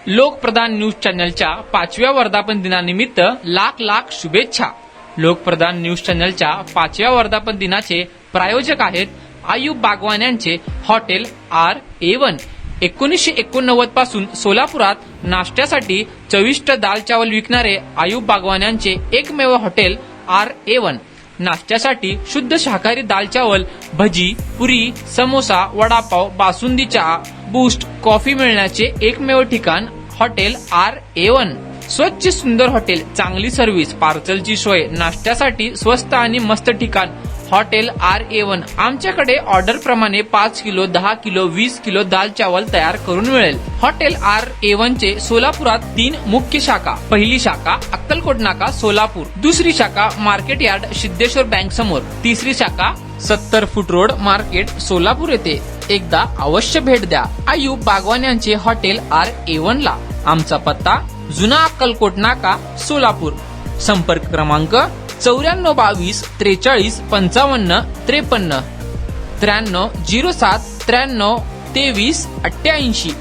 Lokpradhan news चॅनलच्या 5व्या वर्धापन दिनानिमित्त लाख लाख शुभेच्छा। लोकप्रधान न्यूज चॅनलच्या 5व्या वर्धापन दिनाचे प्रायोजक आहेत आयुब बागवान यांचे हॉटेल RA1। 1989 पासून सोलापुरात नाश्त्यासाठी चविष्ट दाल चावल विकणारे आयुब बागवान यांचे एकमेव हॉटेल RA1। नाश्त्यासाठी शुद्ध शाकाहारी दाल चावल, भजी, पुरी, समोसा, वडापाव, बासुंदी, चहा, बूस्ट, कॉफी मिळण्याचे एकमेव ठिकाण हॉटेल RA1। स्वच्छ सुंदर हॉटेल, चांगली सर्व्हिस, पार्सलची सोय, नाश्त्यासाठी स्वस्त आणि मस्त ठिकाण हॉटेल RA1। आमच्याकडे ऑर्डर प्रमाणे 5 किलो, 10 किलो, 20 किलो दाल चावल तयार करून मिळेल। हॉटेल RA1 चे सोलापुरात 3 मुख्य शाखा। पहिली शाखा अक्कलकोट नाका सोलापूर, दुसरी शाखा मार्केट यार्ड सिद्धेश्वर बँक समोर, तिसरी शाखा 70 फूट रोड मार्केट सोलापूर येथे। एकदा अवश्य भेट द्या आयुब बागवान यांचे हॉटेल RA1 ला। आमचा पत्ता जुना अक्कलकोट नाका सोलापूर। संपर्क क्रमांक 9422 43 55 53 93 07 93 23 88।